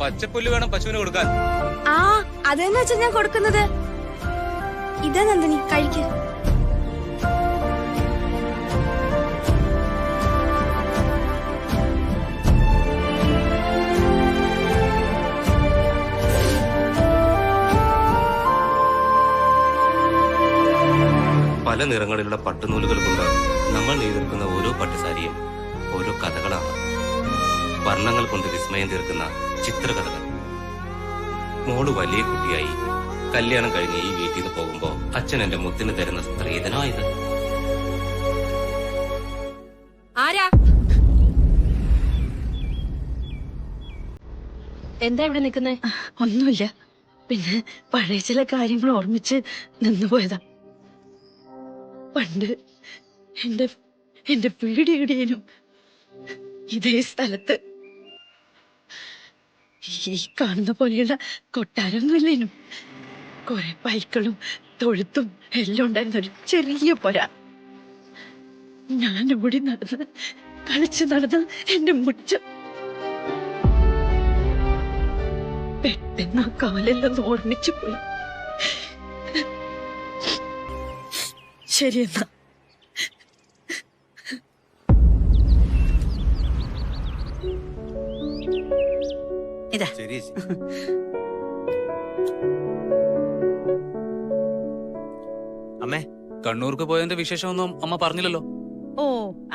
പച്ചപ്പുല്ല് വേണം പശുവിന് കൊടുക്കാൻ. ആ അത് തന്നെ അച്ഛൻ ഞാൻ കൊടുക്കുന്നത്. ഇതാ നന്ദിനി, കഴിക്ക്. പല നിറങ്ങളിലുള്ള പട്ടുനൂലുകൾ കൊണ്ട് നമ്മൾ നെയ്തെടുക്കുന്ന ഓരോ പട്ടുസാരിയും ഓരോ കഥകളാണ്. വർണ്ണങ്ങൾ കൊണ്ട് വിസ്മയം തീർക്കുന്ന ചിത്രകഥകൾ. മോള് വലിയ കുട്ടിയായി കല്യാണം കഴിഞ്ഞ് ഈ വീട്ടിൽ നിന്ന് പോകുമ്പോ അച്ഛൻ എന്റെ മുത്തിന് തരുന്ന സ്ത്രീധനമായത്. ആരാ? എന്താ ഇവിടെ നിൽക്കുന്നേ? ഒന്നുമില്ല, പിന്നെ പഴയ ചില കാര്യങ്ങൾ ഓർമ്മിച്ച് നിന്നുപോയതാ. പണ്ട് എന്റെ പീടിയിടേനും ഇതേ സ്ഥലത്ത് ഈ കാണുന്ന പോലെയുള്ള കൊട്ടാരമൊന്നുമില്ലേനും. കുറെ പൈക്കളും തൊഴുത്തും എല്ലാം ഉണ്ടായിരുന്നൊരു ചെറിയ പൊര. ഞാൻ ഓടി നടന്ന് കളിച്ച് നടന്ന് എന്റെ മുറ്റം പെട്ടെന്ന് ആ കാലെല്ലാം ഓർമ്മിച്ചു പോയി. ശരിയെന്നാ. ഇതാ അമ്മേ, കണ്ണൂർക്ക് പോയതിന്റെ വിശേഷമൊന്നും അമ്മ പറഞ്ഞില്ലല്ലോ. ഓ,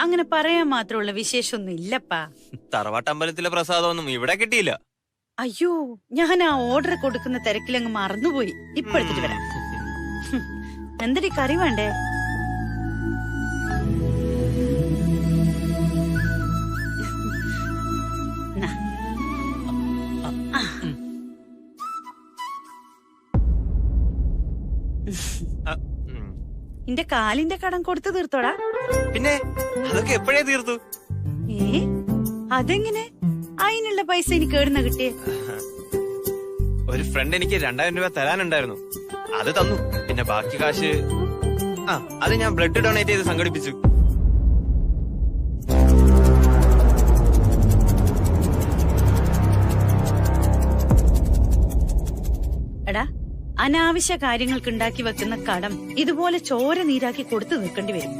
അങ്ങനെ പറയാൻ മാത്രമുള്ള വിശേഷമൊന്നും ഇല്ലപ്പാ. തറവാട്ടമ്പലത്തിലെ പ്രസാദമൊന്നും ഇവിടെ കിട്ടിയില്ല. അയ്യോ, ഞാൻ ആ ഓർഡർ കൊടുക്കുന്ന തിരക്കിലങ്ങ് മറന്നുപോയി. ഇപ്പൊ എടുത്തിട്ട് വരാം. എന്തൊരു കറി വേണ്ടേ? നിന്റെ കാലിന്റെ കടം കൊടുത്തു തീർത്തോടാ? പിന്നെ അതൊക്കെ എപ്പോഴേ തീർത്തു. അതെങ്ങനെ? അതിനുള്ള പൈസ എനിക്ക് എവിടുന്ന കിട്ടിയേ? ഒരു ഫ്രണ്ട് എനിക്ക് 2000 രൂപ തരാനുണ്ടായിരുന്നു, അത് തന്നു. പിന്നെ ബാക്കി കാശ് അത് ഞാൻ ബ്ലഡ് ഡൊണേറ്റ് ചെയ്ത് സംഘടിപ്പിച്ചു. എടാ, അനാവശ്യ കാര്യങ്ങൾക്ക് ഉണ്ടാക്കി വെക്കുന്ന കടം ഇതുപോലെ ചോര നീരാക്കി കൊടുത്തു നിൽക്കേണ്ടി വരും.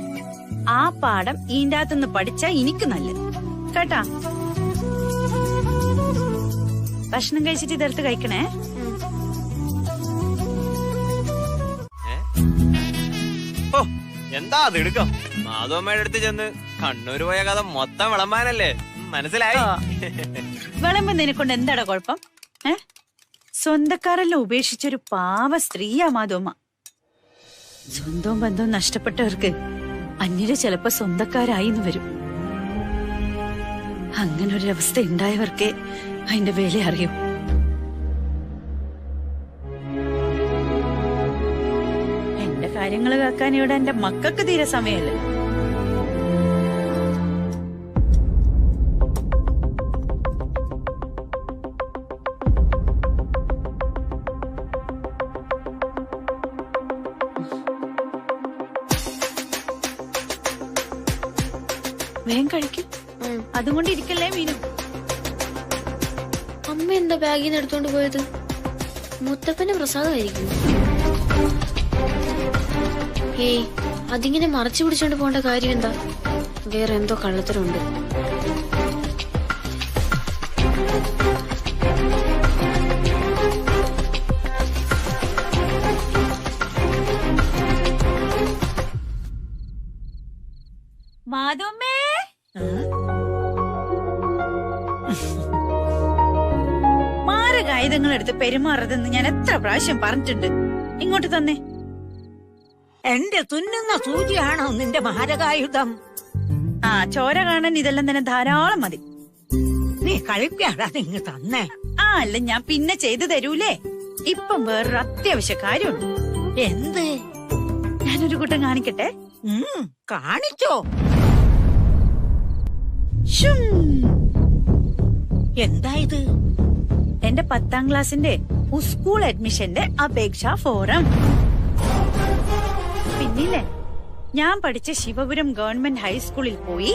ആ പാഠം ഈന്റെ അകത്തുനിന്ന് പഠിച്ചാ എനിക്ക് നല്ലത് കേട്ടാ. ഭക്ഷണം കഴിച്ചിട്ട് ഇതെടുത്ത് കഴിക്കണേ. ഓ, എന്താ അത് എടുക്കാം. മാധവമ്മയുടെ അടുത്ത് ചെന്ന് കണ്ണൂര് പോയ കഥ മൊത്തം വിളമ്പാനല്ലേ? മനസ്സിലായി. വിളമ്പ് നിനക്കൊണ്ട് എന്താടാ കുഴപ്പം? സ്വന്തക്കാരെല്ലാം ഉപേക്ഷിച്ചൊരു പാവ സ്ത്രീയാ മാധവമ്മ. സ്വന്തവും ബന്ധവും നഷ്ടപ്പെട്ടവർക്ക് അന്യര് ചിലപ്പോ സ്വന്തക്കാരായിന്ന് വരും. അങ്ങനൊരവസ്ഥ ഉണ്ടായവർക്കേ അതിന്റെ വില അറിയൂ. എന്റെ കാര്യങ്ങൾ കേൾക്കാൻ ഇവിടെ എന്റെ മക്കൾക്ക് തീരെ സമയമല്ലേ. വേഗം കഴിക്കും. അതുകൊണ്ട് ഇരിക്കല്ലേ മീനു. അമ്മ എന്താ ബാഗിൽ നിന്ന് എടുത്തോണ്ട് പോയത്? മുത്തപ്പന്റെ പ്രസാദമായിരിക്കും. ഏയ്, അതിങ്ങനെ മറച്ചു പിടിച്ചോണ്ട് പോകേണ്ട കാര്യം എന്താ? വേറെ എന്തോ കള്ളത്തരമുണ്ട്. മാധവമ്മേ, മാരകായുധങ്ങൾ എടുത്ത് പെരുമാറതെന്ന് ഞാൻ എത്ര പ്രാവശ്യം പറഞ്ഞിട്ടുണ്ട്. ഇങ്ങോട്ട് തന്നെ. എന്റെ തുന്നുന്ന സൂചിയാണോ നിന്റെ മാരകായുധം? ചോര കാണാൻ ഇതെല്ലാം തന്നെ ധാരാളം മതി. നീ കളിക്കാടാ നിങ്ങ തന്നെ. അല്ല, ഞാൻ പിന്നെ ചെയ്തു തരൂലേ. ഇപ്പം വേറൊരു അത്യാവശ്യ കാര്യമുണ്ട്. എന്ത്? ഞാനൊരു കൂട്ടം കാണിക്കട്ടെ? കാണിച്ചോ? എന്തായത്? എന്റെ 10ാം ക്ലാസ്സിന്റെ സ്കൂൾ അഡ്മിഷന്റെ അപേക്ഷാ ഫോറം. പിന്നില്ലേ, ഞാൻ പഠിച്ച ശിവപുരം ഗവൺമെന്റ് ഹൈസ്കൂളിൽ പോയി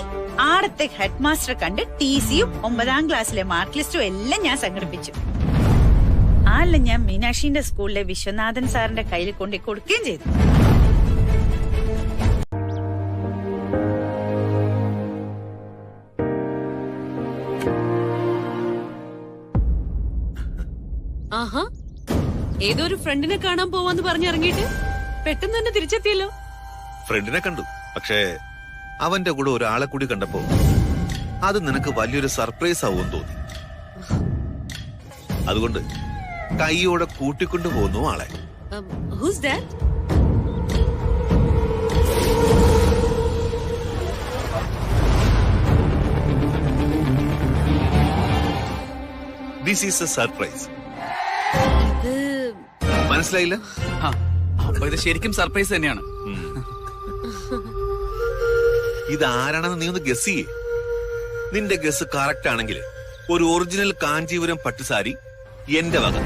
ആടത്തെ ഹെഡ് മാസ്റ്റർ കണ്ട് TCയും 9ാം ക്ലാസ്സിലെ മാർക്ക് ലിസ്റ്റും എല്ലാം ഞാൻ സംഘടിപ്പിച്ചു. അല്ല ഞാൻ മീനാക്ഷിന്റെ സ്കൂളിലെ വിശ്വനാഥൻ സാറിന്റെ കയ്യിൽ കൊണ്ടു കൊടുക്കുകയും ചെയ്തു. ആഹാ, ഏതോ ഒരു ഫ്രണ്ടിനെ കാണാൻ പോവാന്ന് പറഞ്ഞിറങ്ങിയിട്ട് പെട്ടെന്ന് തന്നെ തിരിച്ചെത്തിയല്ലോ. ഫ്രണ്ടിനെ കണ്ടു, പക്ഷേ അവന്റെ കൂടെ ഒരാളെ കൂടി കണ്ടപ്പോ അത് നിനക്ക് വലിയൊരു സർപ്രൈസ് ആവുമെന്ന് തോന്നി. അതുകൊണ്ട് കൈയോടെ കൂട്ടിക്കൊണ്ടു പോകുന്നു ആളെ. Who's that? This is a surprise. ഇത് മനസ്സിലായില്ല? ആ, അപ്പൊ ഇത് ശരിക്കും സർപ്രൈസ് തന്നെയാണ്. ഇത് ആരാണെന്ന് നീ ഒന്ന് ഗസ് ചെയ്യേ. നിന്റെ ഗസ് കറക്റ്റ് ആണെങ്കിൽ ഒരു ഒറിജിനൽ കാഞ്ചീപുരം പട്ടുസാരി എന്റെ വക.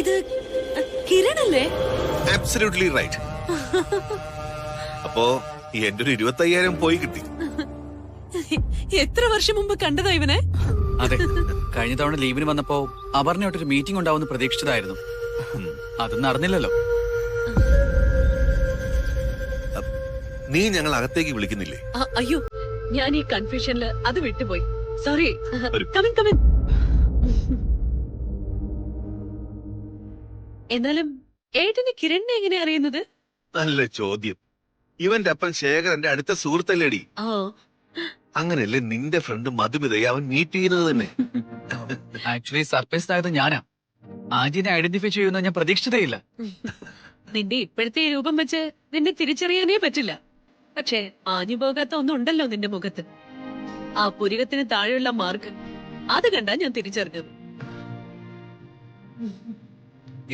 ഇത് കിരണല്ലേ? Absolutely right. അപ്പോ എന്റെ ഒരു 25,000 പോയി കിട്ടി. എത്ര വർഷം മുമ്പ് കണ്ടതാ ഇവനെ? അതെ, കഴിഞ്ഞ തവണ ലീവിന് വന്നപ്പോ അപർണയായിട്ടൊരു മീറ്റിംഗ് ഉണ്ടാവുമെന്ന് പ്രതീക്ഷിച്ചതായിരുന്നു. അത് നടന്നില്ലല്ലോ. നീ ഞങ്ങൾ അകത്തേക്ക് വിളിക്കുന്നില്ലേ? അയ്യോ, ഞാൻ ഈ കൺഫ്യൂഷനില് അത് വിട്ടുപോയി. സോറി. വരൂ. Come in come in. എന്നാലും ഏട്ടന് കിരണിനെ എങ്ങനെ അറിയുന്നത്? നല്ല ചോദ്യം. ഇവന്റെ അപ്പൻ ശേഖരന്റെ അടുത്ത സുഹൃത്തല്ലേടി. ഓ, അങ്ങനെയല്ലേ നിന്റെ ഫ്രണ്ട് മധുമിതയെ അവൻ മീറ്റ് ചെയ്യുന്നത് തന്നെ. ആക്ച്വലി സർപ്രൈസ് ആയത് ഞാനാ. ആന്റിനെ ഐഡന്റിഫൈ ചെയ്യുമെന്ന് ഞാൻ പ്രതീക്ഷിച്ചതേയില്ല. നിന്റെ ഇപ്പോഴത്തെ ഈ രൂപം വെച്ച് നിന്നെ തിരിച്ചറിയാനേ പറ്റില്ല. പക്ഷേ ആഞ്ഞു പോകാത്ത ഒന്നുണ്ടല്ലോ നിന്റെ മുഖത്ത്. ആ പുരികത്തിന് താഴെയുള്ള മാർക്ക്, അത് കണ്ടാ ഞാൻ തിരിച്ചറിഞ്ഞത്.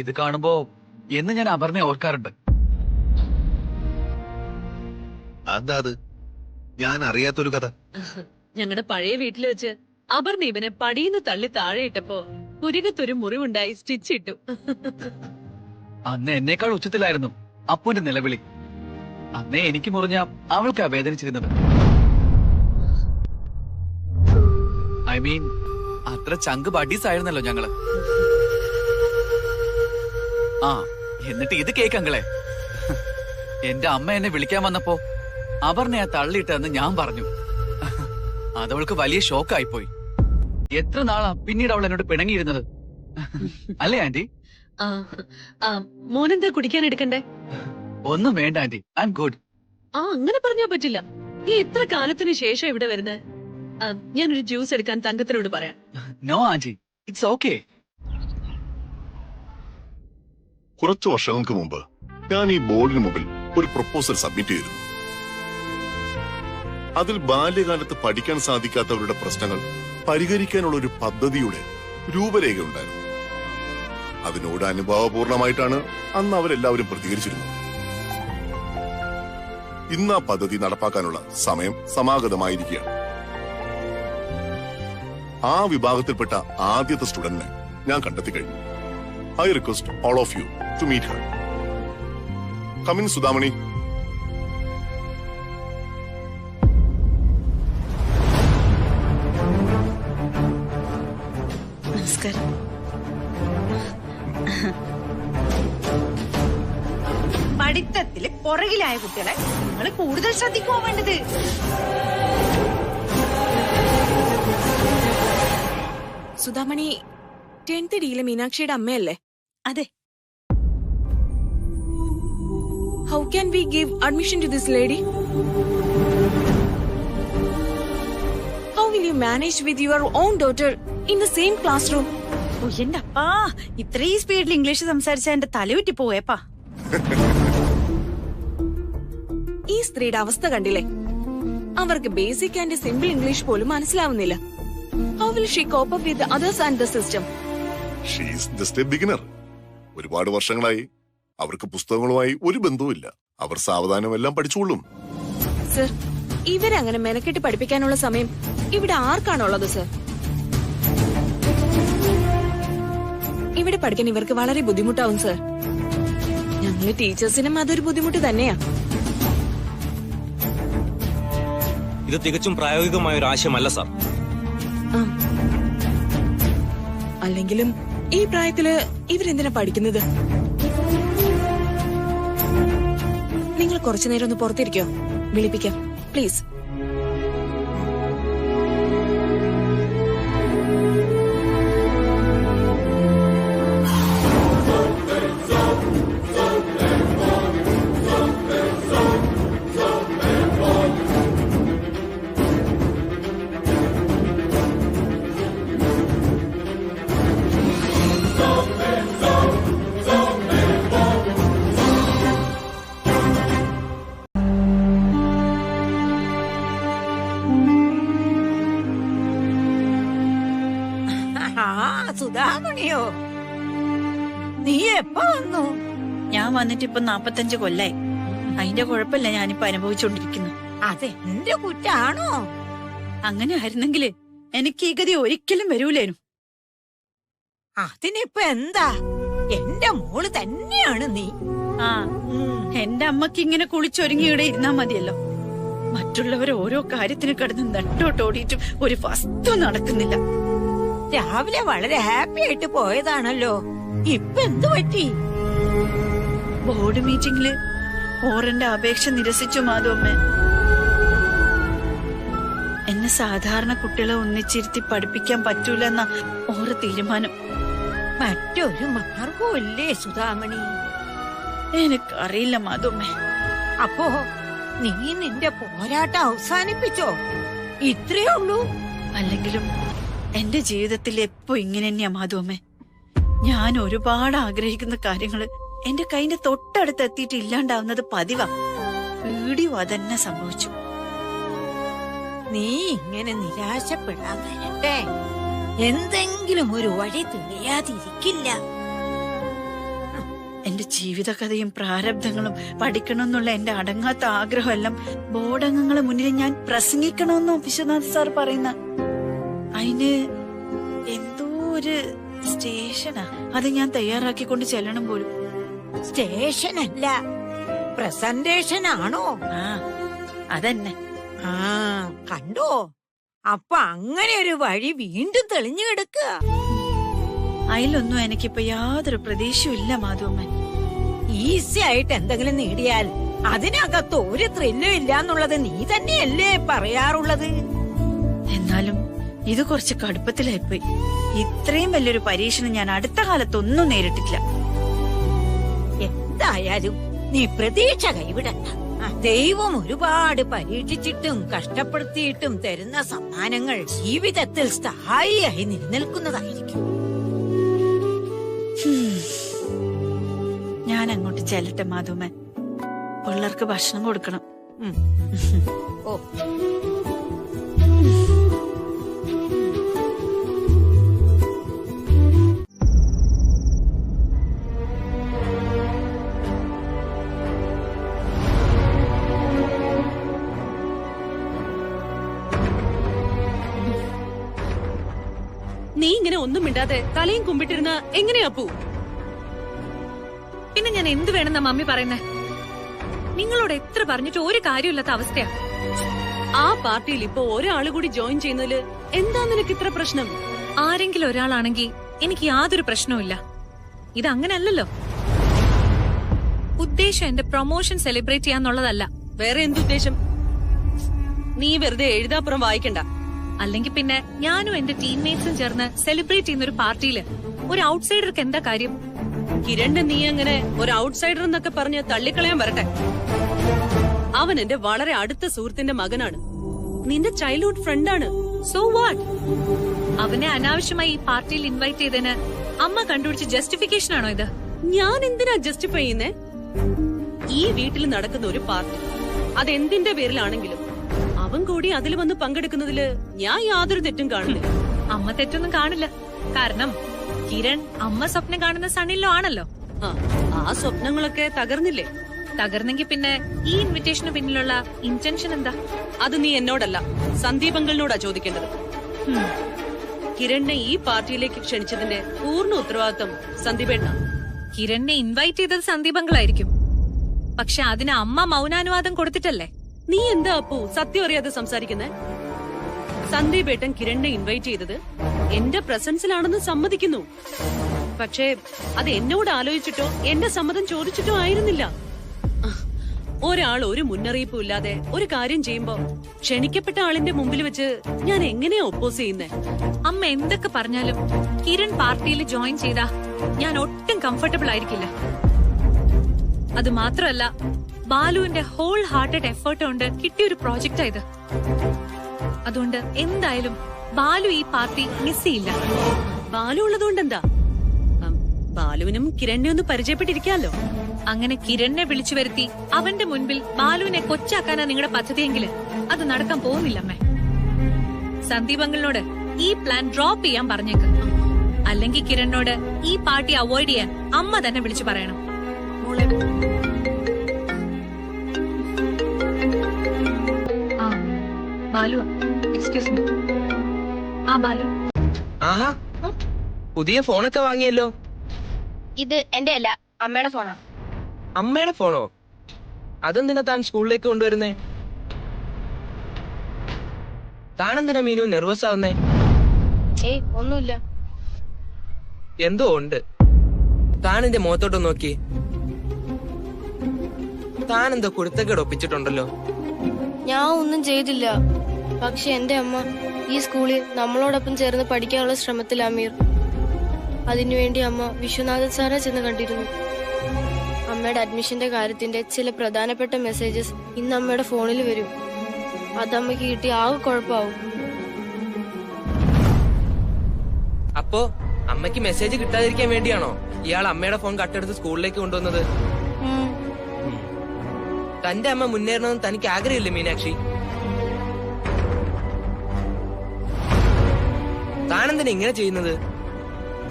ഇത് കാണുമ്പോ എന്ന് ഞാൻ അപർണയെ ഓർക്കാറുണ്ട്. എന്താ അത്? ഞാൻ അറിയാത്തൊരു കഥ. ഞങ്ങളുടെ പഴയ വീട്ടിൽ വെച്ച് അപർണ ഇവനെ പടിയിന്ന് തള്ളി താഴെ ഇട്ടപ്പോ പുരികത്തൊരു മുറിവുണ്ടായി സ്റ്റിച്ച് ഇട്ടു. അന്ന് എന്നേക്കാൾ ഉച്ചത്തിലായിരുന്നു അപ്പുവിന്റെ നിലവിളി. അന്നേ എനിക്ക് മുറിഞ്ഞ അവൾക്കാ വേദനിച്ചിരുന്നത്. ഐ മീൻ, അത്ര ചങ്ക് ബഡീസ് ആയിരുന്നല്ലോ ഞങ്ങള്. ആ, എന്നിട്ട് ഇത് കേക്കങ്ങളെ, എന്റെ അമ്മ എന്നെ വിളിക്കാൻ വന്നപ്പോ അപർണയെ തള്ളിയിട്ടെന്ന് ഞാൻ പറഞ്ഞു. അതവൾക്ക് വലിയ ഷോക്കായിപ്പോയി. എത്ര നാളാ പിന്നീട് അവൾ എന്നോട് പിണങ്ങിയിരുന്നത്, അല്ലേ ആന്റി? മോനെന്താ കുടിക്കാൻ എടുക്കണ്ടേ? ഒന്നും വേണ്ട ആന്റി, ഐ എം ഗുഡ്. അങ്ങനെ പറഞ്ഞാ പറ്റില്ല. നീ എത്ര കാലത്തിന് ശേഷം ഇവിടെ വരുന്നത്? ഞാനൊരു ജ്യൂസ് എടുക്കാൻ തങ്കത്തിനോട് പറയാം. No aunty, it's okay. കുറച്ചു വർഷങ്ങൾക്ക് മുമ്പ് ഞാൻ ഈ ബോർഡിന് മുമ്പിൽ ഒരു പ്രപ്പോസൽ സബ്മിറ്റ് ചെയ്തിരുന്നു. അതിൽ ബാല്യകാലത്ത് പഠിക്കാൻ സാധിക്കാത്തവരുടെ പ്രശ്നങ്ങൾ പരിഹരിക്കാനുള്ള ഒരു പദ്ധതിയുടെ രൂപരേഖ ഉണ്ടായിരുന്നു. അതിനോട് അനുഭാവപൂർണമായിട്ടാണ് അന്ന് അവരെല്ലാവരും പ്രതികരിച്ചിരുന്നത്. ഇന്ന് ആ പദ്ധതി നടപ്പാക്കാനുള്ള സമയം സമാഗതമായിരിക്കുകയാണ്. ആ വിഭാഗത്തിൽപ്പെട്ട ആദ്യത്തെ സ്റ്റുഡന്റിനെ ഞാൻ കണ്ടെത്തി കഴിഞ്ഞു. I request all of you to meet her. Come in, Sudhamani. നമസ്കാരം. പഠിത്തത്തില് പുറകിലായ കുട്ടികളെ നിങ്ങൾ കൂടുതൽ ശ്രദ്ധിക്കുവാൻ വേണ്ടത്. സുധാമണി 10th ഡിയിലെ മീനാക്ഷിയുടെ അമ്മയല്ലേ? അതെ. How can we give admission to this lady? How will you manage with your own daughter in the same classroom? ഓ, എന്റെ അപ്പാ, ഇത്രയും സ്പീഡിൽ ഇംഗ്ലീഷ് സംസാരിച്ച എന്റെ തലവിറ്റി പോയേപ്പാ. ഈ സ്ത്രീയുടെ അവസ്ഥ കണ്ടില്ലേ? അവർക്ക് ബേസിക് ആൻഡ് സിമ്പിൾ ഇംഗ്ലീഷ് പോലും മനസ്സിലാവുന്നില്ല. How will she cope up with the others and the system? She is just a beginner. ഒരുപാട് വർഷങ്ങളായി അവർക്ക് പുസ്തകങ്ങളുമായി ഒരു ബന്ധവുമില്ല. അവർ സാവധാനം എല്ലാം പഠിച്ചുകൊള്ളും. സർ, ഇവരെ അങ്ങനെ മെനക്കെട്ട് പഠിപ്പിക്കാനുള്ള സമയം ഇവിടെ ആർക്കാണുള്ളത് സർ? ഇവിടെ പഠിക്കാൻ ഇവർക്ക് വളരെ ബുദ്ധിമുട്ടാവും സർ. ഞങ്ങള് ടീച്ചേഴ്സിനും അതൊരു ബുദ്ധിമുട്ട് തന്നെയാ. ഇത് തികച്ചും പ്രായോഗികമായ ഒരു ആശയമല്ല സാർ. അല്ലെങ്കിലും ഈ പ്രായത്തില് ഇവരെന്തിനാ പഠിക്കുന്നത്? നിങ്ങൾ കുറച്ചു നേരം ഒന്ന് പുറത്തിരിക്കോ? വിളിപ്പിക്കാം പ്ലീസ്. സുധാമണിയോ, നീ എപ്പോ വന്നു? ഞാൻ വന്നിട്ട് ഇപ്പൊ 45 കൊല്ലായി. അതിന്റെ കുഴപ്പമില്ല ഞാനിപ്പോ അനുഭവിച്ചോണ്ടിരിക്കുന്നു. അതെന്റെ കുറ്റാണോ? അങ്ങനെ ആയിരുന്നെങ്കില് എനിക്ക് ഈ ഗതി ഒരിക്കലും വരൂലേനു. അതിനിപ്പോ എന്താ? എന്റെ മോള് തന്നെയാണ് നീ. ആ, എന്റെ അമ്മക്ക് ഇങ്ങനെ കുളിച്ചൊരുങ്ങി ഇവിടെ ഇരുന്നാ മതിയല്ലോ. മറ്റുള്ളവർ ഓരോ കാര്യത്തിന് കിടന്ന് നെട്ടോട്ടോടിയിട്ടും ഒരു വസ്തു നടക്കുന്നില്ല. രാവിലെ വളരെ ഹാപ്പി ആയിട്ട് പോയതാണല്ലോ, ഇപ്പൊ എന്തു പറ്റി? ബോർഡ് മീറ്റിംഗില് ഓറന്റെ അപേക്ഷ നിരസിച്ചു മാധവമ്മ. എന്നെ സാധാരണ കുട്ടികളെ ഒന്നിച്ചിരുത്തി പഠിപ്പിക്കാൻ പറ്റൂലെന്ന ഓറ തീരുമാനം. മറ്റൊരു മാർഗവും ഇല്ലേ സുധാമണി? എനിക്കറിയില്ല മാധവമ്മ. അപ്പോ നീ നിന്റെ പോരാട്ടം അവസാനിപ്പിച്ചോ? ഇത്രയേ ഉള്ളൂ? അല്ലെങ്കിലും എന്റെ ജീവിതത്തിൽ എപ്പോ ഇങ്ങനെ തന്നെയാ മാധവമ്മേ. ഞാൻ ഒരുപാട് ആഗ്രഹിക്കുന്ന കാര്യങ്ങള് എന്റെ കൈന്റെ തൊട്ടടുത്ത് എത്തിയിട്ട് ഇല്ലാണ്ടാവുന്നത് പതിവാ. വീഡിയോ അതന്നെ സംഭവിച്ചു. നീ ഇങ്ങനെ നിരാശപ്പെടാൻ വരട്ടെ. എന്തെങ്കിലും ഒരു വഴി തെളിയാതിരിക്കില്ല. എന്റെ ജീവിതകഥയും പ്രാരബ്ധങ്ങളും പഠിക്കണമെന്നുള്ള എന്റെ അടങ്ങാത്ത ആഗ്രഹമെല്ലാം ബോർഡംഗങ്ങളെ മുന്നിൽ ഞാൻ പ്രസംഗിക്കണമെന്നോ വിശ്വനാഥ് സാർ പറയുന്ന. അതിന് എന്തോ ഒരു സ്റ്റേഷനാ, അത് ഞാൻ തയ്യാറാക്കിക്കൊണ്ട് ചെല്ലണം പോലും. സ്റ്റേഷനല്ല, പ്രസന്റേഷൻ ആണോ? ആ, അതന്നെ. ആ, കണ്ടോ? അപ്പൊ അങ്ങനെ ഒരു വഴി വീണ്ടും തെളിഞ്ഞു കിടക്കുക. അതിലൊന്നും എനിക്കിപ്പോ യാതൊരു പ്രതീക്ഷയും ഇല്ല മാധവമ്മൻ. ഈസി ആയിട്ട് എന്തെങ്കിലും നേടിയാൽ അതിനകത്ത് ഒരു ത്രില്ലും ഇല്ല എന്നുള്ളത് നീ തന്നെയല്ലേ പറയാറുള്ളത്? എന്നാലും ഇത് കുറച്ച് കടുപ്പത്തിലായിപ്പോയി. ഇത്രയും വലിയൊരു പരീക്ഷണം ഞാൻ അടുത്ത കാലത്തൊന്നും നേരിട്ടിട്ടില്ല. എന്തായാലും നീ പ്രതീക്ഷ കൈവിടണ്ട. ദൈവം ഒരുപാട് പരീക്ഷിച്ചിട്ടും കഷ്ടപ്പെടുത്തിയിട്ടും തരുന്ന സമ്മാനങ്ങൾ ജീവിതത്തിൽ സ്ഥായിയായി നിലനിൽക്കുന്നതായിരിക്കും. ഞാൻ അങ്ങോട്ട് ചെല്ലട്ടെ മാധവമ്മൻ. പിള്ളേർക്ക് ഭക്ഷണം കൊടുക്കണം. ഓ, നീ ഇങ്ങനെ ഒന്നും മിണ്ടാതെ തലയും കുമ്പിട്ടിരുന്ന എങ്ങനെയാ പൂ? പിന്നെ ഞാൻ എന്ത് വേണമെന്നാ മമ്മി പറയുന്നേ? നിങ്ങളോട് എത്ര പറഞ്ഞിട്ട് ഒരു കാര്യമില്ലാത്ത അവസ്ഥയാ. ആ പാർട്ടിയിൽ ഇപ്പൊ ഒരാള് കൂടി ജോയിൻ ചെയ്യുന്നതില് എന്താ നിനക്ക് ഇത്ര പ്രശ്നം? ആരെങ്കിലും ഒരാളാണെങ്കിൽ എനിക്ക് യാതൊരു പ്രശ്നവുമില്ല. ഇതങ്ങനല്ലല്ലോ. ഉദ്ദേശം എന്റെ പ്രൊമോഷൻ സെലിബ്രേറ്റ് ചെയ്യാന്നുള്ളതല്ല. വേറെ എന്തുദ്ദേശം? നീ വെറുതെ എഴുതാപ്പുറം വായിക്കണ്ട. അല്ലെങ്കിൽ പിന്നെ ഞാനും എന്റെ ടീംമേറ്റ്സും ചേർന്ന് സെലിബ്രേറ്റ് ചെയ്യുന്ന ഒരു പാർട്ടിയില് ഒരു ഔട്ട്സൈഡർക്ക് എന്താ കാര്യം? കിരണിന്റെ നീ അങ്ങനെ ഒരു ഔട്ട്സൈഡർ എന്നൊക്കെ പറഞ്ഞ് തള്ളിക്കളയാൻ വരട്ടെ. അവൻ എന്റെ വളരെ അടുത്ത സുഹൃത്തിന്റെ മകനാണ്, നിന്റെ ചൈൽഡ്ഹുഡ് ഫ്രണ്ടാണ്. So what? അവനെ അനാവശ്യമായി ഈ പാർട്ടിയിൽ ഇൻവൈറ്റ് ചെയ്തതിന് അമ്മ കണ്ടുപിടിച്ച ജസ്റ്റിഫിക്കേഷൻ ആണോ ഇത്? ഞാൻ എന്തിനാ ജസ്റ്റിഫൈ ചെയ്യുന്നേ? ഈ വീട്ടിൽ നടക്കുന്ന ഒരു പാർട്ടി, അതെന്തിന്റെ പേരിലാണെങ്കിലും അവൻ കൂടി അതിൽ വന്ന് പങ്കെടുക്കുന്നതില് ഞാൻ യാതൊരു തെറ്റും കാണുന്നില്ല. അമ്മ തെറ്റൊന്നും കാണില്ല. കാരണം കിരൺ അമ്മ സ്വപ്നം കാണുന്ന സണ്ണിലോ ആണല്ലോ. ആ സ്വപ്നങ്ങളൊക്കെ തകർന്നില്ലേ? തകർന്നെങ്കിൽ പിന്നെ ഈ ഇൻവിറ്റേഷന് പിന്നിലുള്ള ഇന്റൻഷൻ എന്താ? അത് നീ എന്നോടല്ല, സന്ദീപ് അങ്കിളിനോടാ ചോദിക്കേണ്ടത്. കിരണിനെ ഈ പാർട്ടിയിലേക്ക് ക്ഷണിച്ചതിന്റെ പൂർണ്ണ ഉത്തരവാദിത്വം സന്ദീപേട്ടനാണ്. കിരണിനെ ഇൻവൈറ്റ് ചെയ്തത് സന്ദീപങ്കളായിരിക്കും. പക്ഷെ അതിന് അമ്മ മൗനാനുവാദം കൊടുത്തിട്ടല്ലേ? നീ എന്താ അപ്പു സത്യം അറിയാതെ സംസാരിക്കുന്നേ? സന്ദീപേട്ടൻ കിരണിനെ ഇൻവൈറ്റ് ചെയ്തത് എന്റെ പ്രസൻസിലാണെന്ന് സമ്മതിക്കുന്നു. പക്ഷേ അത് എന്നോട് ആലോചിച്ചിട്ടോ എന്റെ സമ്മതം ചോദിച്ചിട്ടോ ആയിരുന്നില്ല. ഒരാൾ ഒരു മുന്നറിയിപ്പും ഇല്ലാതെ ഒരു കാര്യം ചെയ്യുമ്പോ ക്ഷണിക്കപ്പെട്ട ആളിന്റെ മുമ്പിൽ വെച്ച് ഞാൻ എങ്ങനെയാ ഒപ്പോസ് ചെയ്യുന്നേ? അമ്മ എന്തൊക്കെ പറഞ്ഞാലും കിരൺ പാർട്ടിയിൽ ജോയിൻ ചെയ്താ ഞാൻ ഒട്ടും കംഫർട്ടബിൾ ആയിരിക്കില്ല. അത് മാത്രമല്ല, ബാലുവിന്റെ ഹോൾ ഹാർട്ടഡ് എഫേർട്ട് കൊണ്ട് കിട്ടിയൊരു പ്രോജക്റ്റാ ഇത്. അതുകൊണ്ട് എന്തായാലും ബാലു ഈ പാർട്ടി മിസ് ചെയ്യില്ല. ബാലു ഉള്ളതുകൊണ്ട് എന്താ? ബാലുവിനും കിരണിനെ ഒന്ന് പരിചയപ്പെട്ടിരിക്കാലോ. അങ്ങനെ കിരണിനെ വിളിച്ചു വരുത്തി അവന്റെ മുൻപിൽ ബാലുവിനെ കൊച്ചാക്കാനാ നിങ്ങളുടെ പദ്ധതിയെങ്കിൽ അത് നടക്കാൻ പോകുന്നില്ല അമ്മേ. സന്ദീപങ്ങളിനോട് ഈ പ്ലാൻ ഡ്രോപ്പ് ചെയ്യാൻ പറഞ്ഞേക്ക്. അല്ലെങ്കിൽ കിരണിനോട് ഈ പാർട്ടി അവോയ്ഡ് ചെയ്യാൻ അമ്മ തന്നെ വിളിച്ചു പറയണം. Balu, excuse me. ബാലു, ആഹാ, പുതിയ ഫോണൊക്കെ വാങ്ങിയല്ലോ. ഇത് എന്റെ അല്ല, അമ്മയുടെ ഫോണാ. അമ്മയുടെ ഫോണോ? അതെന്തിനാ താൻ സ്കൂളിലേക്ക് കൊണ്ടുവരുന്നേ? താനെന്തിനാ മീനു നെർവസ് ആവുന്നേ? ഏയ് ഒന്നുമില്ല. എന്തോ ഉണ്ട്. താൻ എന്റെ മുഖത്തോട്ട് നോക്കി. താൻ എന്തോ കുരുത്തക്കേട് ഒപ്പിച്ചിട്ടുണ്ടല്ലോ. ഞാൻ ഒന്നും ചെയ്തില്ല. പക്ഷെ എന്റെ അമ്മ ഈ സ്കൂളിൽ നമ്മളോടൊപ്പം ചേർന്ന് പഠിക്കാനുള്ള ശ്രമത്തിൽ അമീർ. അതിനുവേണ്ടി അമ്മ വിശ്വനാഥൻ സാറെ ചെന്ന് കണ്ടിരുന്നു. അമ്മയുടെ അഡ്മിഷന്റെ കാര്യത്തിന്റെ ചില പ്രധാനപ്പെട്ട മെസ്സേജസ് ഇന്ന് അമ്മയുടെ ഫോണിൽ വരും. അതമ്മയ്ക്ക് കിട്ടി ആകെ കുഴപ്പമാവും. അപ്പോ അമ്മയ്ക്ക് മെസ്സേജ് കിട്ടാതിരിക്കാൻ വേണ്ടിയാണോ ഇയാൾ അമ്മയുടെ ഫോൺ കട്ടെടുത്ത് സ്കൂളിലേക്ക് കൊണ്ടുവന്നത്? തന്റെ അമ്മ മുന്നേറണമെന്ന് തനിക്ക് ആഗ്രഹമില്ലേ മീനാക്ഷി? താനെന്തിനാ ഇങ്ങനെ ചെയ്യുന്നത്?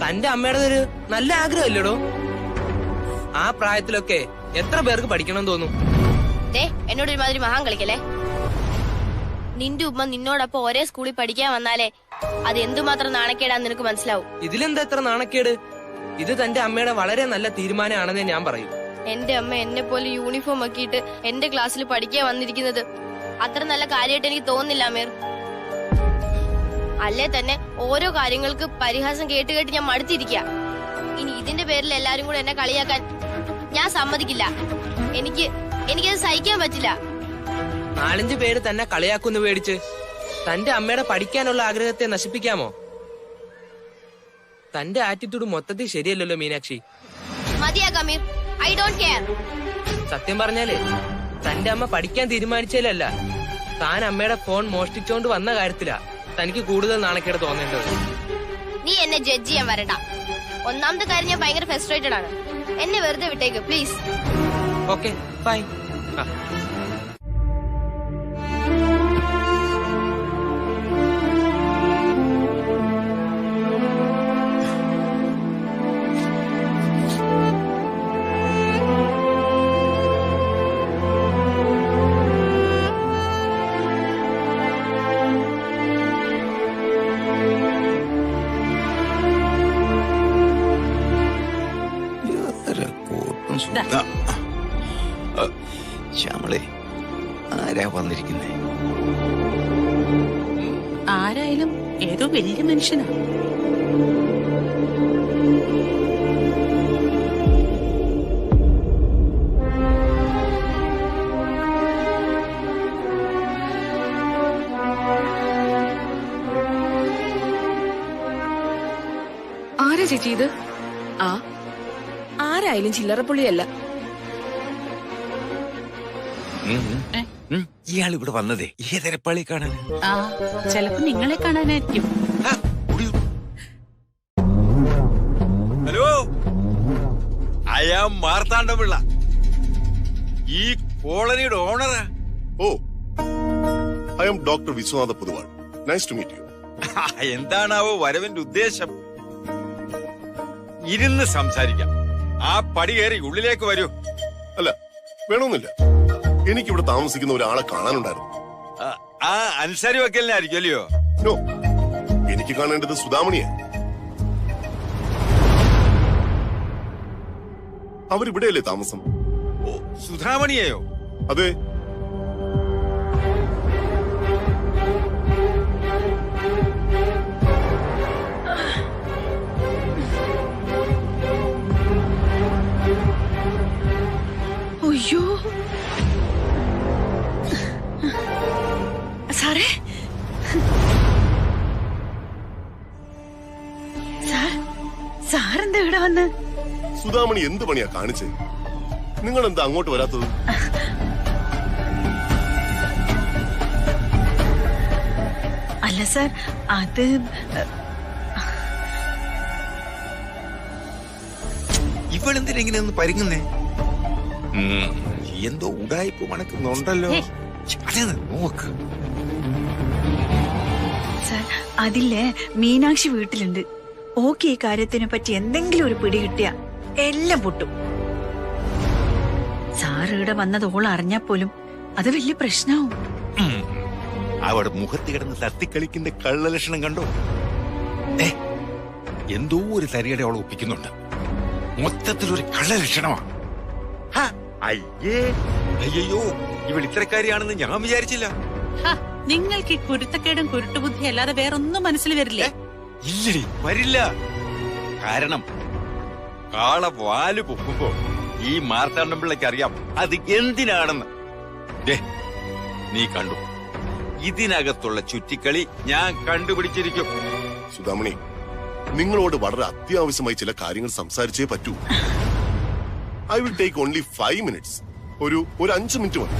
തന്റെ അമ്മയുടെ ഒരു നല്ല ആഗ്രഹമല്ലേടോ? ആ പ്രായത്തിലൊക്കെ എത്ര പേർക്ക് പഠിക്കണം തോന്നും? എന്നോട് ഒരുമാതിരി മഹാൻ കളിക്കല്ലേ. നിന്റെ ഉമ്മ നിന്നോടൊപ്പം ഒരേ സ്കൂളിൽ പഠിക്കാൻ വന്നാലേ അത് എന്തുമാത്രം നാണക്കേടാന്ന് നിനക്ക് മനസ്സിലാവും. ഇതിലെന്താ എത്ര നാണക്കേട്? ഇത് തന്റെ അമ്മയുടെ വളരെ നല്ല തീരുമാനമാണെന്നേ ഞാൻ പറയൂ. എന്റെ അമ്മ എന്നെ പോലെ യൂണിഫോം ആക്കിയിട്ട് എന്റെ ക്ലാസ്സിൽ പഠിക്കാൻ വന്നിരിക്കുന്നത് അത്ര നല്ല കാര്യമായിട്ട് എനിക്ക് തോന്നുന്നില്ല അമീർ. അല്ലേ തന്നെ ഓരോ കാര്യങ്ങൾക്ക് പരിഹാസം കേട്ട് കേട്ട് ഞാൻ മടുത്തിരിക്കുക. ഇനി ഇതിന്റെ പേരിൽ എല്ലാരും കൂടെ എന്നെ കളിയാക്കാൻ ഞാൻ സമ്മതിക്കില്ല. എനിക്കത് സഹിക്കാൻ പറ്റില്ല. 4-5 പേര് തന്നെ കളിയാക്കുന്നു പേടിച്ച് തന്റെ അമ്മയുടെ പഠിക്കാനുള്ള ആഗ്രഹത്തെ നശിപ്പിക്കാമോ? തന്റെ ആറ്റിറ്റ്യൂഡ് മൊത്തത്തിൽ ശരിയല്ലല്ലോ മീനാക്ഷി. മതിയാക്കാം അമീർ, ഐ ഡോണ്ട് കെയർ. സത്യം പറഞ്ഞാലേ തന്റെ അമ്മ പഠിക്കാൻ തീരുമാനിച്ചാലല്ല, താൻ അമ്മയുടെ ഫോൺ മോഷ്ടിച്ചോണ്ട് വന്ന കാര്യത്തിലാ തനിക്ക് കൂടുതൽ നാണക്കേട് തോന്നേണ്ടത്. നീ എന്നെ ജഡ്ജ് ചെയ്യാൻ വരണ്ട. ഒന്നാമത്തെ കാര്യം, ഞാൻ ഭയങ്കര ഫ്രസ്ട്രേറ്റഡ് ആണ്. എന്നെ വെറുതെ വിട്ടേക്ക് പ്ലീസ്. Okay bye. ശ്യാമളെ, ആരാ വന്നിരിക്കുന്നേ? ആരായാലും ഏതോ വലിയ മനുഷ്യനാ. ആരാ ചേച്ചി ഇത്? ആരായാലും ചില്ലറപ്പുള്ളിയല്ല. ഇയാൾ ഇവിടെ വന്നതേ ഏതരപ്പാളി കാണാൻ? ചിലപ്പോ നിങ്ങളെ കാണാനായിരിക്കും. ഹലോ, ഐ ആം മാർത്താണ്ഡപിള്ള, ഈ കോളനിയുടെ ഓണറാ. ഓ, I am doctor Vishwanatha Poduval. Nice to meet you. എന്താണാവോ വരവിന്റെ ഉദ്ദേശം? ഇരുന്ന് സംസാരിക്കാം. ആ പടി കയറി ഉള്ളിലേക്ക് വരൂ. അല്ല, വേണമെന്നില്ല. എനിക്കിവിടെ താമസിക്കുന്ന ഒരാളെ കാണാനുണ്ടായിരുന്നു. ആ അൻസാരി വക്കലിനായിരിക്കും അല്ലയോ? നോ, എനിക്ക് എനിക്ക് കാണേണ്ടത് സുധാമണിയെ. അവരിവിടെയല്ലേ താമസം? ഓ, സുധാമണിയെയോ? അതെ. അയ്യോ സാറേ, സാറെന്താ ഇവിടെ വന്ന്? സുധാമണി എന്ത് പണിയാ കാണിച്ചത്? നിങ്ങൾ എന്താ അങ്ങോട്ട് വരാത്തത്? അല്ല സാർ, അത് ഇവളെന്തിനാ ഇങ്ങനെ ഒന്ന് പരിങ്ങുന്നേ? എന്തോ ഉടായ്പ മണക്കുന്നുണ്ടല്ലോ. അതെന്ന് നോക്ക്. സാർ, അതില്ലേ മീനാക്ഷി വീട്ടിലുണ്ട്. ഓക്കെ, ഈ കാര്യത്തിനെ പറ്റി എന്തെങ്കിലും ഒരു പിടി കിട്ടിയ എല്ലാം പൊട്ടും. സാർ ഇവിടെ വന്നത് ഓൾ അറിഞ്ഞാ പോലും അത് വലിയ പ്രശ്നവും. അവിടെ മുഖത്ത് കിടന്ന് തത്തിക്കളിക്കുന്ന കള്ളലക്ഷണം കണ്ടോ? എന്തോ ഒരു തരികടെ അവളെ ഒപ്പിക്കുന്നുണ്ട്. മൊത്തത്തിലൊരു കള്ളലക്ഷണമാ. അയ്യോ, ഇവൾ ഇത്തരക്കാരിയാണെന്ന് ഞാൻ വിചാരിച്ചില്ല. നിങ്ങൾക്ക് ഈ കുരുത്തക്കേടും കുരുട്ടുബുദ്ധി അല്ലാതെ വേറൊന്നും മനസ്സിൽ വരില്ലേ? ഇല്ലടി, വരില്ല. കാരണം കാള വാല് പൊക്കുമ്പോ ഈ മാർത്താണ്ഡം പിള്ളയ്ക്ക് അറിയാം അത് എന്തിനാണെന്ന്. നീ കണ്ടു, ഇതിനകത്തുള്ള ചുറ്റിക്കളി ഞാൻ കണ്ടുപിടിച്ചിരിക്കും. സുധാമണി, നിങ്ങളോട് വളരെ അത്യാവശ്യമായി ചില കാര്യങ്ങൾ സംസാരിച്ചേ പറ്റൂ. I will take only 5 minutes. ഒരു 5 മിനിറ്റ് മതി.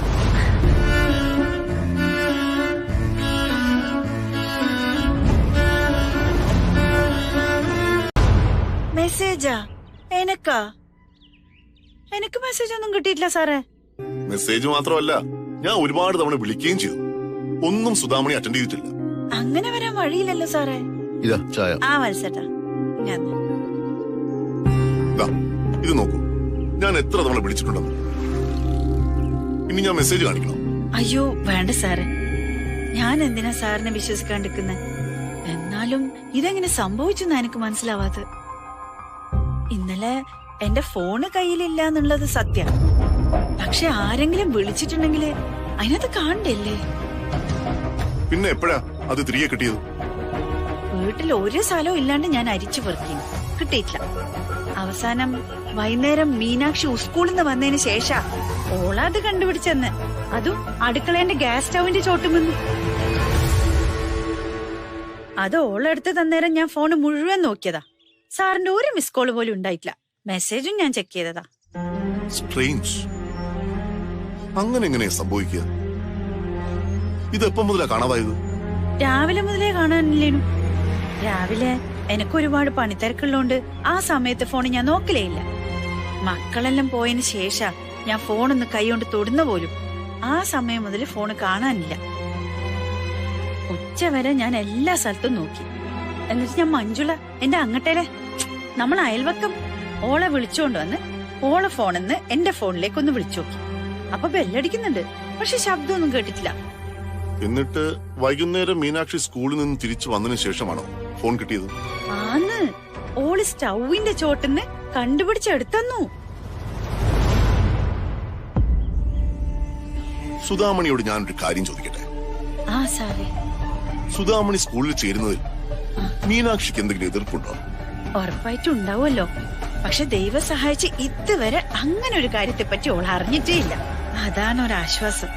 മെസ്സേജാ? എനിക്ക് മെസ്സേജ് ഒന്നും കിട്ടിയിട്ടില്ല സാറേ. മെസ്സേജ് മാത്രമല്ല, ഞാൻ ഒരുപാട് തവണ വിളിക്കുകയും ചെയ്തു. ഒന്നും സുധാമണി അറ്റൻഡ് ചെയ്തിട്ടില്ല. അങ്ങനെ വരാൻ വഴിയില്ലല്ലോ സാറേ. ഇതാ ചായ. ആ വത്സേട്ടാ, ഇത് നോക്കൂ, ഞാൻ എത്ര തവണ വിളിച്ചിട്ടുണ്ടെന്ന്. ഇനി ഞാൻ മെസ്സേജ് കാണിക്കണം? അയ്യോ വേണ്ട സാറേ, ഞാൻ എന്തിനാ സാറിനെ വിശ്വസിക്കാണ്ടിരിക്കുന്നത്? എന്നാലും ഇതെങ്ങനെ സംഭവിച്ചെന്നാ എനിക്ക് മനസ്സിലാവാത്തത്. ഇന്നലെ എന്റെ ഫോണ് കയ്യിലില്ല എന്നുള്ളത് സത്യം. പക്ഷെ ആരെങ്കിലും വിളിച്ചിട്ടുണ്ടെങ്കിൽ അതിനകത്ത് കാണണ്ടല്ലേ? പിന്നെ എപ്പോഴാ അത് തിരികെ കിട്ടിയത്? വീട്ടിൽ ഒരു സ്ഥലവും ഇല്ലാണ്ട് ഞാൻ അരിച്ചു പെറുക്കി, കിട്ടിയിട്ടില്ല. അവസാനം വൈകുന്നേരം മീനാക്ഷി സ്കൂളിൽ നിന്ന് വന്നതിന് ശേഷം ഓളത് കണ്ടുപിടിച്ചെന്ന്. അതും അടുക്കളേന്റെ ഗ്യാസ് സ്റ്റൗവിന്റെ ചോട്ടുമെന്ന്. അത് ഓളെടുത്ത് തന്നേരം ഞാൻ ഫോണ് മുഴുവൻ നോക്കിയതാ. സാറിന്റെ ഒരു മിസ് കോള് പോലും ഉണ്ടായിട്ടില്ല. മെസ്സേജും ഞാൻ ചെക്ക് ചെയ്തതാ. സ്ട്രേഞ്ച്. അങ്ങനെ എങ്ങനെ സംഭവിക്കുക? ഇതെപ്പം മുതലാ കാണാതായത്? രാവിലെ മുതലേ കാണാനില്ലേനു. രാവിലെ എനിക്ക് ഒരുപാട് പണിത്തിരക്കുള്ളോണ്ട് ആ സമയത്ത് ഫോൺ ഞാൻ നോക്കലേ ഇല്ല. മക്കളെല്ലാം പോയതിന് ശേഷം ഞാൻ ഫോണൊന്ന് കൈകൊണ്ട് തൊടുന്ന പോലും. ആ സമയം മുതൽ ഫോണ് കാണാനില്ല. ഉച്ചവരെ ഞാൻ എല്ലാ സ്ഥലത്തും നോക്കി. എന്നിട്ട് ഞാൻ മഞ്ജുള എന്റെ അങ്ങട്ടേലെ നമ്മൾ അയൽവക്കം ഓളെ വിളിച്ചോണ്ട് വന്ന് ഓളെ ഫോണിന്ന് എന്റെ ഫോണിലേക്ക് ഒന്ന് വിളിച്ചു നോക്കി. അപ്പൊ ബെല്ലടിക്കുന്നുണ്ട്, പക്ഷെ ശബ്ദമൊന്നും കേട്ടിട്ടില്ല. എന്നിട്ട് വൈകുന്നേരം മീനാക്ഷി സ്കൂളിൽ നിന്ന് തിരിച്ചു വന്നതിന് ശേഷമാണോ ഫോൺ കിട്ടിയത്? ആന്ന്, ഓള് സ്റ്റൗവിന്റെ ചോട്ടിന്ന് കണ്ടുപിടിച്ചെടുത്തന്നു. സുധാമണിയോട് ഞാനൊരു കാര്യം ചോദിക്കട്ടെ? ആ സാറേ. സുധാമണി സ്കൂളിൽ ചേരുന്നതിൽ മീനാക്ഷിക്ക് എന്തെങ്കിലും എതിർപ്പുണ്ടോ? ഉറപ്പായിട്ടും ഉണ്ടാവുമല്ലോ. പക്ഷെ ദൈവം സഹായിച്ച് ഇതുവരെ അങ്ങനെ ഒരു കാര്യത്തെ പറ്റി ഓൾ അറിഞ്ഞിട്ടേ ഇല്ല. അതാണ് ഒരാശ്വാസം.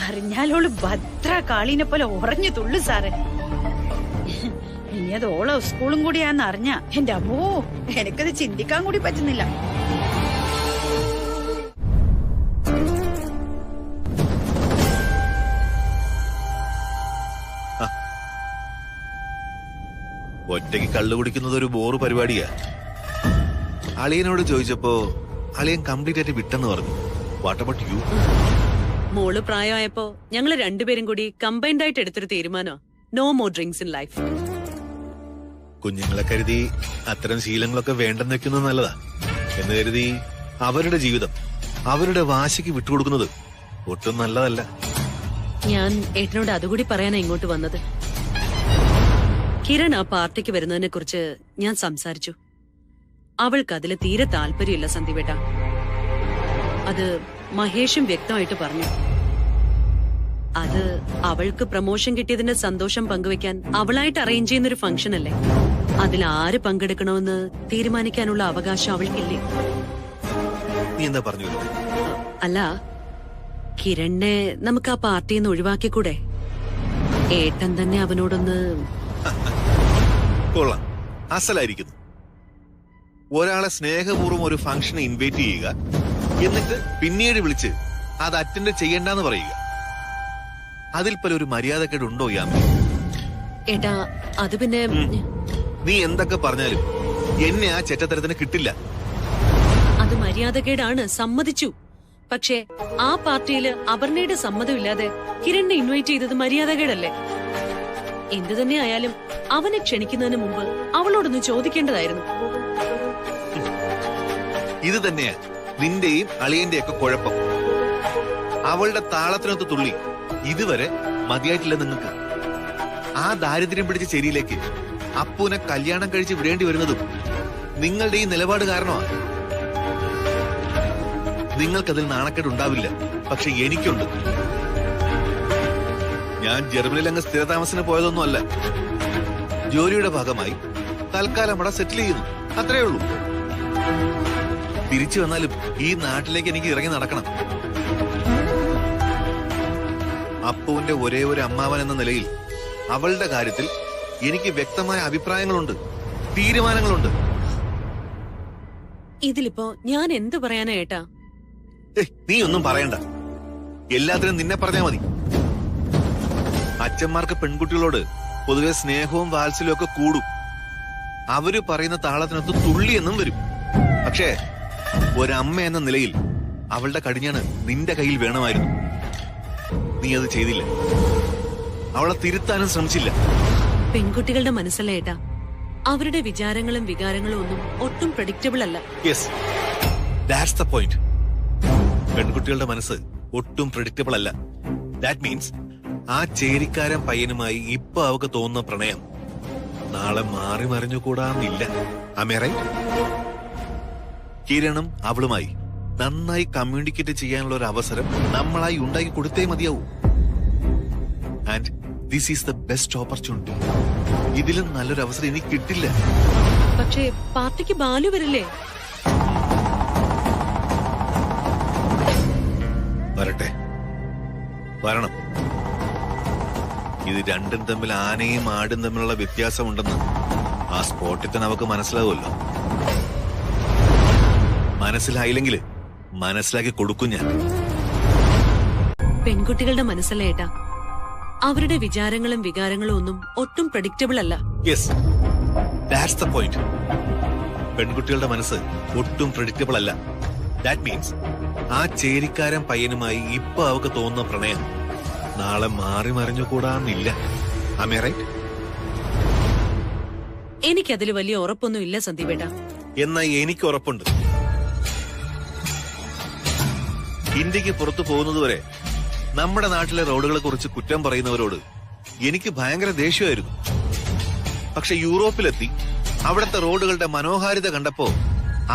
അറിഞ്ഞാലോള് ഭദ്ര കാളീനെ പോലെ ഉറഞ്ഞു തുള്ളു സാറേ. ഇനി അത് ഓളോ സ്കൂളും കൂടിയാന്ന് അറിഞ്ഞ എന്റെ അമ്മോ, എനിക്കത് ചിന്തിക്കാൻ കൂടി പറ്റുന്നില്ല. ഒറ്റയ്ക്ക് കള്ളു കുടിക്കുന്നത് ഒരു ബോറ് പരിപാടിയാ. അളിയനോട് ചോദിച്ചപ്പോ അളിയൻ കംപ്ലീറ്റ് ആയിട്ട് വിട്ടെന്ന് പറഞ്ഞു. What about you? മോള് പ്രായമായപ്പോ ഞങ്ങള് രണ്ടുപേരും കൂടി കമ്പൈൻഡ് ആയിട്ട് എടുത്തൊരു തീരുമാനം, no more drinks in life. കുഞ്ഞുങ്ങളെ കരുതി അത്തരം ശീലങ്ങളൊക്കെ വേണ്ടെന്ന് വെക്കുന്നത് നല്ലതാ എന്ന് കരുതി അവരുടെ ജീവിതം അവരുടെ വാശിക്ക് വിട്ടുകൊടുക്കുന്നത് ഒട്ടും നല്ലതല്ല. ഞാൻ ഏട്ടനോട് അതുകൂടി പറയാനാ ഇങ്ങോട്ട് വന്നത്. കിരൺ ആ പാർട്ടിക്ക് വരുന്നതിനെ കുറിച്ച് ഞാൻ സംസാരിച്ചു. അവൾക്ക് അതിൽ തീരെ താല്പര്യമില്ല സന്ദീപേട്ട. അത് മഹേഷും വ്യക്തമായിട്ട് പറഞ്ഞു. അത് അവൾക്ക് പ്രമോഷൻ കിട്ടിയതിന്റെ സന്തോഷം പങ്കുവെക്കാൻ അവളായിട്ട് അറേഞ്ച് ചെയ്യുന്നൊരു ഫംഗ്ഷൻ അല്ലേ. അതിൽ ആര് പങ്കെടുക്കണമെന്ന് തീരുമാനിക്കാനുള്ള അവകാശം അവൾക്കില്ലേ? നീ എന്താ പറഞ്ഞു? അല്ല, കിരണിനെ നമുക്ക് ആ പാർട്ടിയിൽ നിന്ന് ഒഴിവാക്കിക്കൂടെ? ഏട്ടൻ തന്നെ അവനോടൊന്ന്. കൊള്ളാം, അസലായിരിക്കുന്നു. ഒരാളെ സ്നേഹപൂർവ്വം ഒരു ഫംഗ്ഷന് ഇൻവൈറ്റ് ചെയ്യുക, എന്നിട്ട് പിന്നീട് വിളിച്ച് അത് അറ്റൻഡ് ചെയ്യണ്ടെന്ന് പറയുക. അതിൽ പല ഒരു മര്യാദക്കേടുണ്ടോ യാമി? ഏട്ടാ, അത് പിന്നെ നീ എന്തൊക്കെ പറഞ്ഞാലും എന്നെ ആ ചെറ്റത്തരത്തിന് കിട്ടില്ല. അത് മര്യാദക്കേടാണ്, സമ്മതിച്ചു. പക്ഷേ ആ പാർട്ടിയില് അപർണയുടെ സമ്മതമില്ലാതെ കിരണിനെ ഇൻവൈറ്റ് ചെയ്തത് മര്യാദക്കേടല്ലേ? എന്തു തന്നെ ആയാലും അവനെ ക്ഷണിക്കുന്നതിന് മുമ്പ് അവളോടൊന്ന് ചോദിക്കേണ്ടതായിരുന്നു. ഇത് തന്നെയാ നിന്റെയും അളിയന്റെയും ഒക്കെ കുഴപ്പം. അവളുടെ താളത്തിനൊത്ത് തുള്ളി ഇതുവരെ മതിയായിട്ടില്ല നിങ്ങൾക്ക്. ആ ദാരിദ്ര്യം പിടിച്ച ചെരിയിലേക്ക് അപ്പൂനെ കല്യാണം കഴിച്ച് വിടേണ്ടി വരുന്നതും നിങ്ങളുടെ ഈ നിലപാട് കാരണമാണ്. നിങ്ങൾക്കതിൽ നാണക്കേടുണ്ടാവില്ല, പക്ഷെ എനിക്കുണ്ട്. ഞാൻ ജർമ്മനിയിൽ അങ്ങ് സ്ഥിരതാമസത്തിന് പോയതൊന്നും അല്ല. ജോലിയുടെ ഭാഗമായി തൽക്കാലം അവിടെ സെറ്റിൽ ചെയ്യുന്നു, അത്രേ ഉള്ളൂ. തിരിച്ചു വന്നാലും ഈ നാട്ടിലേക്ക് എനിക്ക് ഇറങ്ങി നടക്കണം. അപ്പുവിന്റെ ഒരേ ഒരു അമ്മാവൻ എന്ന നിലയിൽ അവളുടെ കാര്യത്തിൽ എനിക്ക് വ്യക്തമായ അഭിപ്രായങ്ങളുണ്ട്, തീരുമാനങ്ങളുണ്ട്. ഇതിലിപ്പോ ഞാൻ എന്ത് പറയാനാ ഏട്ടാ? നീ ഒന്നും പറയണ്ട, എല്ലാത്തിനും നിന്നെ പറഞ്ഞാ മതി. അച്ഛന്മാർക്ക് പെൺകുട്ടികളോട് പൊതുവെ സ്നേഹവും വാത്സല്യവും ഒക്കെ കൂടും. അവര് പറയുന്ന താളത്തിനൊത്ത് തുള്ളി എന്നും വരും. പക്ഷേ ഒരമ്മ എന്ന നിലയിൽ അവളുടെ കടിഞ്ഞാണ് നിന്റെ കയ്യിൽ വേണമായിരുന്നു. നീ അത് ചെയ്തില്ല. അവളെ തിരുത്താനും ശ്രമിച്ചില്ല. പെൺകുട്ടികളുടെ മനസ്സല്ലേ ഏട്ടാ, അവരുടെ വിചാരങ്ങളും വികാരങ്ങളും ഒന്നും ഒട്ടും പ്രഡിക്റ്റബിൾ അല്ല. Yes, that's the point. പെൺകുട്ടികളുടെ മനസ്സ് ഒട്ടും പ്രഡിക്റ്റബിൾ അല്ല. ദാറ്റ് മീൻസ് ആ ചേരിക്കാരൻ പയ്യനുമായി ഇപ്പൊ അവക്ക് തോന്നുന്ന പ്രണയം നാളെ മാറി മറിഞ്ഞുകൂടാന്നില്ല. Am I right? കിരണും അവളുമായി നന്നായി കമ്മ്യൂണിക്കേറ്റ് ചെയ്യാനുള്ള ഒരു അവസരം നമ്മളായി ഉണ്ടാക്കി കൊടുത്തേ മതിയാവൂ. And this is the best opportunity. ഇതിലും നല്ലൊരു അവസരം എനിക്ക് കിട്ടില്ല. പക്ഷേ പാർട്ടിക്ക് ബാലു വരില്ലേ? വരട്ടെ, വരണം. ഇത് രണ്ടും തമ്മിൽ ആനയും ആടും തമ്മിലുള്ള വ്യത്യാസമുണ്ടെന്ന് ആ സ്പോട്ടിൽ തന്നെ അവക്ക് മനസ്സിലാവുമല്ലോ. മനസ്സിലായില്ലെങ്കിൽ മനസ്സിലാക്കി കൊടുക്കും ഞാൻ. പെൺകുട്ടികളുടെ മനസ്സല്ലേ ഏട്ടാ, അവരുടെ വിചാരങ്ങളും വികാരങ്ങളും ഒന്നും ഒട്ടും പ്രഡിക്റ്റബിൾ അല്ല. Yes, that's the point. പെൺകുട്ടികളുടെ മനസ്സ് ഒട്ടും പ്രഡിക്റ്റബിൾ അല്ല. ദാറ്റ് മീൻസ് ആ ചേരിക്കാരൻ പയ്യനുമായി ഇപ്പൊ അവക്ക് തോന്നുന്ന പ്രണയം നാളെ മാറി മറിഞ്ഞുകൂടാന്നില്ല. Am I right? എനിക്കതിൽ വലിയ ഉറപ്പൊന്നും ഇല്ല സന്ദീപേട്ടാ. എന്നാ എനിക്ക് ഉറപ്പുണ്ട്. ഇന്ത്യക്ക് പുറത്തു പോകുന്നതുവരെ നമ്മുടെ നാട്ടിലെ റോഡുകളെ കുറിച്ച് കുറ്റം പറയുന്നവരോട് എനിക്ക് ഭയങ്കര ദേഷ്യമായിരുന്നു. പക്ഷെ യൂറോപ്പിലെത്തി അവിടുത്തെ റോഡുകളുടെ മനോഹാരിത കണ്ടപ്പോ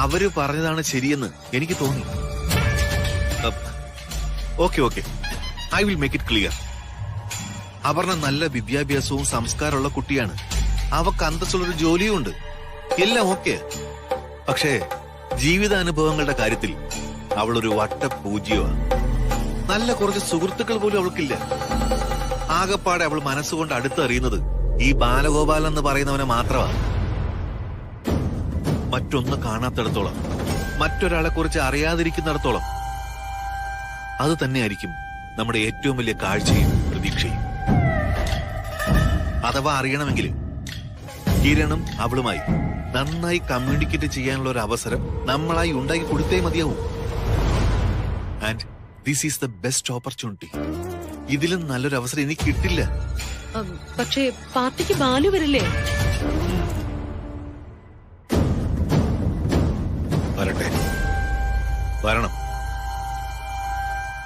അവര് പറഞ്ഞതാണ് ശരിയെന്ന് എനിക്ക് തോന്നി. Okay, I will make it clear. Aparna നല്ല വിദ്യാഭ്യാസവും സംസ്കാരമുള്ള കുട്ടിയാണ്. അവക്ക് അന്തസ്സുള്ളൊരു ജോലിയും ഉണ്ട്. എല്ലാം ഓക്കെ. പക്ഷേ ജീവിതാനുഭവങ്ങളുടെ കാര്യത്തിൽ അവളൊരു വട്ടപൂജ്യമാണ്. നല്ല കുറച്ച് സുഹൃത്തുക്കൾ പോലും അവൾക്കില്ല. ആകപ്പാടെ അവൾ മനസ്സുകൊണ്ട് അടുത്തറിയുന്നത് ഈ ബാലഗോപാലൻ എന്ന് പറയുന്നവനെ മാത്രമാണ്. മറ്റൊന്ന് കാണാത്തിടത്തോളം, മറ്റൊരാളെ കുറിച്ച് അറിയാതിരിക്കുന്നിടത്തോളം അത് തന്നെയായിരിക്കും നമ്മുടെ ഏറ്റവും വലിയ കാഴ്ചയും പ്രതീക്ഷയും. അഥവാ അറിയണമെങ്കിൽ കിരണും അവളുമായി നന്നായി കമ്മ്യൂണിക്കേറ്റ് ചെയ്യാനുള്ള ഒരു അവസരം നമ്മളായി ഉണ്ടാക്കി കൊടുത്തേ മതിയാവൂ. And this is the best opportunity. ഇതിലും നല്ലൊരു അവസരം എനിക്ക് കിട്ടില്ല. പക്ഷേ പാർട്ടിക്ക് ബാലു വരില്ലേ? വരട്ടെ, വരണം.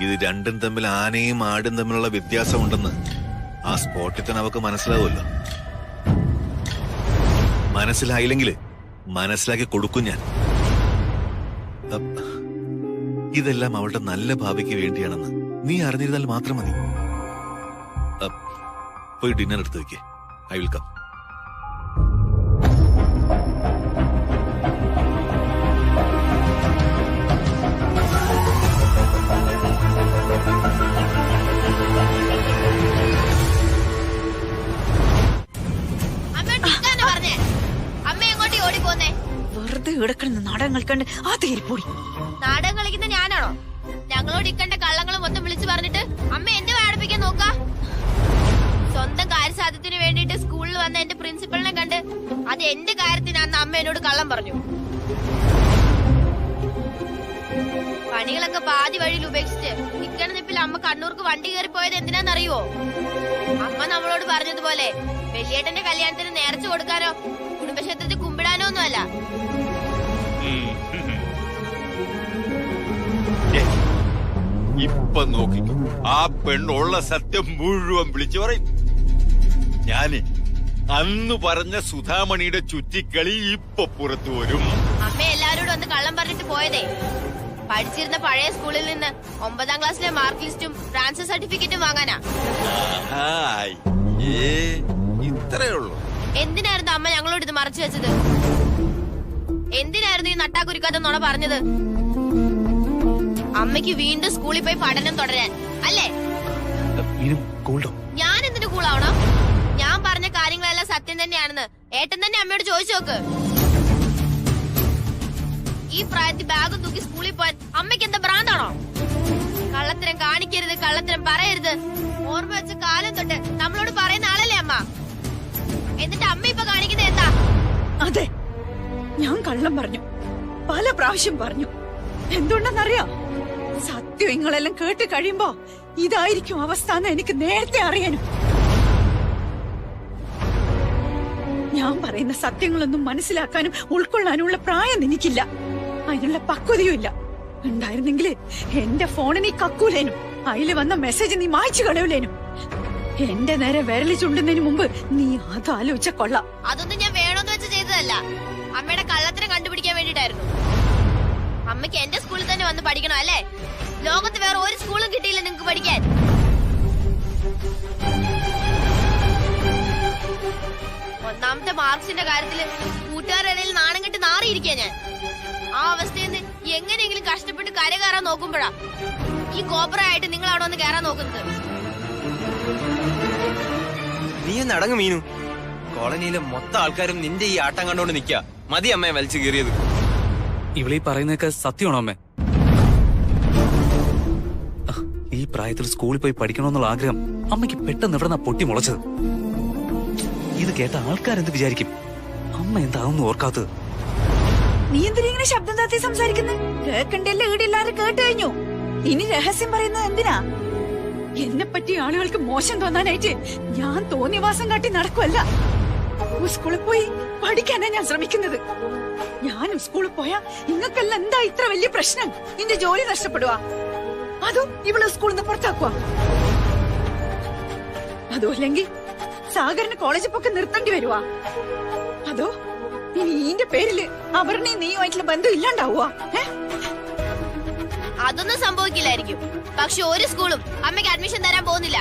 ഇത് രണ്ടും തമ്മിൽ ആനയും ആടും തമ്മിലുള്ള വ്യത്യാസമുണ്ടെന്ന് ആ സ്പോട്ടിൽ തന്നെ അവക്ക് മനസ്സിലാവുമല്ലോ. മനസ്സിലായില്ലെങ്കിൽ മനസ്സിലാക്കി കൊടുക്കും ഞാൻ. ഇതെല്ലാം അവളുടെ നല്ല ഭാവിക്ക് വേണ്ടിയാണെന്ന് നീ അറിഞ്ഞിരുന്നാൽ മാത്രം മതി. പോയി ഡിന്നർ എടുത്ത് വെക്കേ. I will come. വെറുതെ ഇടക്കളന്ന് നാടകം കളിക്കാണ്ട് ആ തേരിപ്പോടി. നാടകം കളിക്കുന്ന ഞാനാണോ? ഞങ്ങളോട് ഇക്കണ്ട കള്ളങ്ങൾ മൊത്തം വിളിച്ചു പറഞ്ഞിട്ട് അമ്മ എന്നെ വേടപ്പിക്കാൻ നോക്ക. സ്വന്തം കാര്യസാധ്യത്തിന് വേണ്ടിട്ട് സ്കൂളിൽ വന്ന എന്റെ പ്രിൻസിപ്പളിനെ കണ്ട് അത് എന്റെ കാര്യത്തിനാന്ന് അമ്മ എന്നോട് കള്ളം പറഞ്ഞു. പണികളൊക്കെ പാതി വഴിയിൽ ഉപേക്ഷിച്ച് നിക്കണ നിപ്പിൽ അമ്മ കണ്ണൂർക്ക് വണ്ടി കയറി പോയത് എന്തിനാന്നറിയോ? അമ്മ നമ്മളോട് പറഞ്ഞതുപോലെ വലിയേട്ടന്റെ കല്യാണത്തിന് നേർച്ച കൊടുക്കാനോ കുടുംബക്ഷേത്രത്തിൽ കുമ്പിടാനോ ഒന്നും അല്ല. ഇപ്പൊ നോക്കിക്കോ, ആ പെണ്ണുള്ള സത്യം മുഴുവൻ വിളിച്ചു പറയും. ഞാന് അന്ന് പറഞ്ഞ സുധാമണിയുടെ ചുറ്റിക്കളി ഇപ്പൊ പുറത്തു വരും. അമ്മ എല്ലാരോടും ഒന്ന് കള്ളം പറഞ്ഞിട്ട് പോയതേ പഠിച്ചിരുന്ന പഴയ സ്കൂളിൽ നിന്ന് 9ാം ക്ലാസ്സിലെ മാർക്ക് ലിസ്റ്റും ട്രാൻസ്ഫർ സർട്ടിഫിക്കറ്റും വാങ്ങാനാ. ഇത്രേ ഉള്ളൂ. എന്തിനായിരുന്നു അമ്മ ഞങ്ങളോട് ഇത് മറച്ചു വെച്ചത്? എന്തിനായിരുന്നു ഈ നട്ടാക്കുരുക്കാത്ത നുണ പറഞ്ഞത്? അമ്മയ്ക്ക് വീണ്ടും സ്കൂളിൽ പോയി പഠനം തുടരാൻ അല്ലേ? ഞാൻ എന്തിനു കൂളാവണം? ഞാൻ പറഞ്ഞ കാര്യങ്ങളെല്ലാം സത്യം തന്നെയാണെന്ന് ഏട്ടൻ തന്നെ അമ്മയോട് ചോദിച്ചു നോക്ക്. ഈ പ്രായത്തിൽ ബാഗും തൂക്കി സ്കൂളിൽ പോയാൻ അമ്മയ്ക്ക് എന്താ ഭ്രാന്താണോ? കള്ളത്തരം കാണിക്കരുത്, കള്ളത്തരം പറയരുത് ഓർമ്മ വെച്ച കാലം തൊട്ട് നമ്മളോട് പറയുന്ന ആളല്ലേ അമ്മ. എന്നിട്ട് അമ്മ ഇപ്പൊ കാണിക്കുന്നത് എന്താ? അതെ, ഞാൻ കള്ളം പറഞ്ഞു, പല പ്രാവശ്യം പറഞ്ഞു. എന്തുകൊണ്ടെന്നറിയോ? സത്യം നിങ്ങളെല്ലാം കേട്ട് കഴിയുമ്പോ ഇതായിരിക്കും അവസ്ഥ എന്ന് എനിക്ക് നേരത്തെ അറിയാനും. ഞാൻ പറയുന്ന സത്യങ്ങളൊന്നും മനസ്സിലാക്കാനും ഉൾക്കൊള്ളാനുമുള്ള പ്രായം എനിക്കില്ല, അതിനുള്ള പക്വതയും ഇല്ല. ഉണ്ടായിരുന്നെങ്കിൽ എന്റെ ഫോണിൽ നീ കക്കൂലേനും അതില് വന്ന മെസ്സേജ് നീ മായ്ച്ചു കളയൂലേനും. എന്റെ നേരെ വിരലി ചുണ്ടുന്നതിന് മുമ്പ് നീ അത് ആലോചിച്ച കൊള്ളാം. അതൊന്നും ഞാൻ വേണമെന്ന് വെച്ച് ചെയ്തതല്ല, അമ്മയുടെ കള്ളത്തരം കണ്ടുപിടിക്കാൻ വേണ്ടിട്ടായിരുന്നു. അമ്മയ്ക്ക് എന്റെ സ്കൂളിൽ തന്നെ വന്ന് പഠിക്കണം അല്ലേ? ലോകത്ത് വേറെ ഒരു സ്കൂളും കിട്ടിയില്ല നിങ്ങക്ക് പഠിക്കാൻ. ഒന്നാമത്തെ മാർക്സിന്റെ കാര്യത്തില് കൂട്ടുകാരുടെ ഇടയിൽ നാണം കെട്ട് നാറിയിരിക്കാ ഞാൻ. ആ അവസ്ഥയിൽ നിന്ന് എങ്ങനെയെങ്കിലും കഷ്ടപ്പെട്ട് കര കയറാൻ നോക്കുമ്പോഴാ ഈ കോപ്പറായിട്ട് നിങ്ങൾ അവിടെ വന്ന് കയറാൻ നോക്കുന്നത്. നീ ഒന്ന് അടങ്ങ് മീനു. കോളനിയിലെ മൊത്തം ആൾക്കാരും നിന്റെ ഈ ആട്ടം കണ്ടോണ്ട് നിക്ക. മതി അമ്മയെ വലിച്ചു കീറിയത്. ഇവളീ പറയുന്നതൊക്കെ സത്യമാണോ അമ്മേ? ഈ പ്രായത്തിൽ സ്കൂളിൽ പോയി പഠിക്കണമെന്നുള്ള ആഗ്രഹം അമ്മയ്ക്ക് പെട്ടെന്ന് എവിടെന്നാ പൊട്ടി മുളച്ചത്? ഇത് കേട്ട ആൾക്കാരെന്ത് വിചാരിക്കും? അമ്മ എന്താണെന്ന് ഓർക്കാത്തത്? നീ എന്തിനാ ഇങ്ങനെ ശബ്ദം താത്തി സംസാരിക്കുന്നത്? കേൾക്കണ്ടല്ലേ? ഈടെല്ലാരും കേട്ട് കഴിഞ്ഞു. ഇനി രഹസ്യം പറയുന്നത് എന്തിനാ? എന്നെ പറ്റി ആളുകൾക്ക് മോശം തോന്നാനായിട്ട് ഞാൻ തോന്നിവാസം കാട്ടി നടക്കുമല്ല. സ്കൂളിൽ പോയി പഠിക്കാനാ ഞാൻ ശ്രമിക്കുന്നത്. ഞാനും സ്കൂളിൽ പോയാ നിങ്ങൾക്കെല്ലാം എന്താ ഇത്ര വലിയ പ്രശ്നം? നിന്റെ ജോലി നഷ്ടപ്പെടുവാ? അതോ ഇവള് സ്കൂളിൽ നിന്ന് പുറത്താക്കുവാ? അതോ അല്ലെങ്കിൽ സാഗറിന് കോളേജിൽ പോക്ക് നിർത്തേണ്ടി വരുവാ? അതോ ഇനി ഇതിന്റെ പേരില് അപർണയും നീയുമായിട്ടുള്ള ബന്ധം ഇല്ലാണ്ടാവുക? അതൊന്നും സംഭവിക്കില്ലായിരിക്കും. പക്ഷെ ഒരു സ്കൂളും അമ്മയ്ക്ക് അഡ്മിഷൻ തരാൻ പോകുന്നില്ല.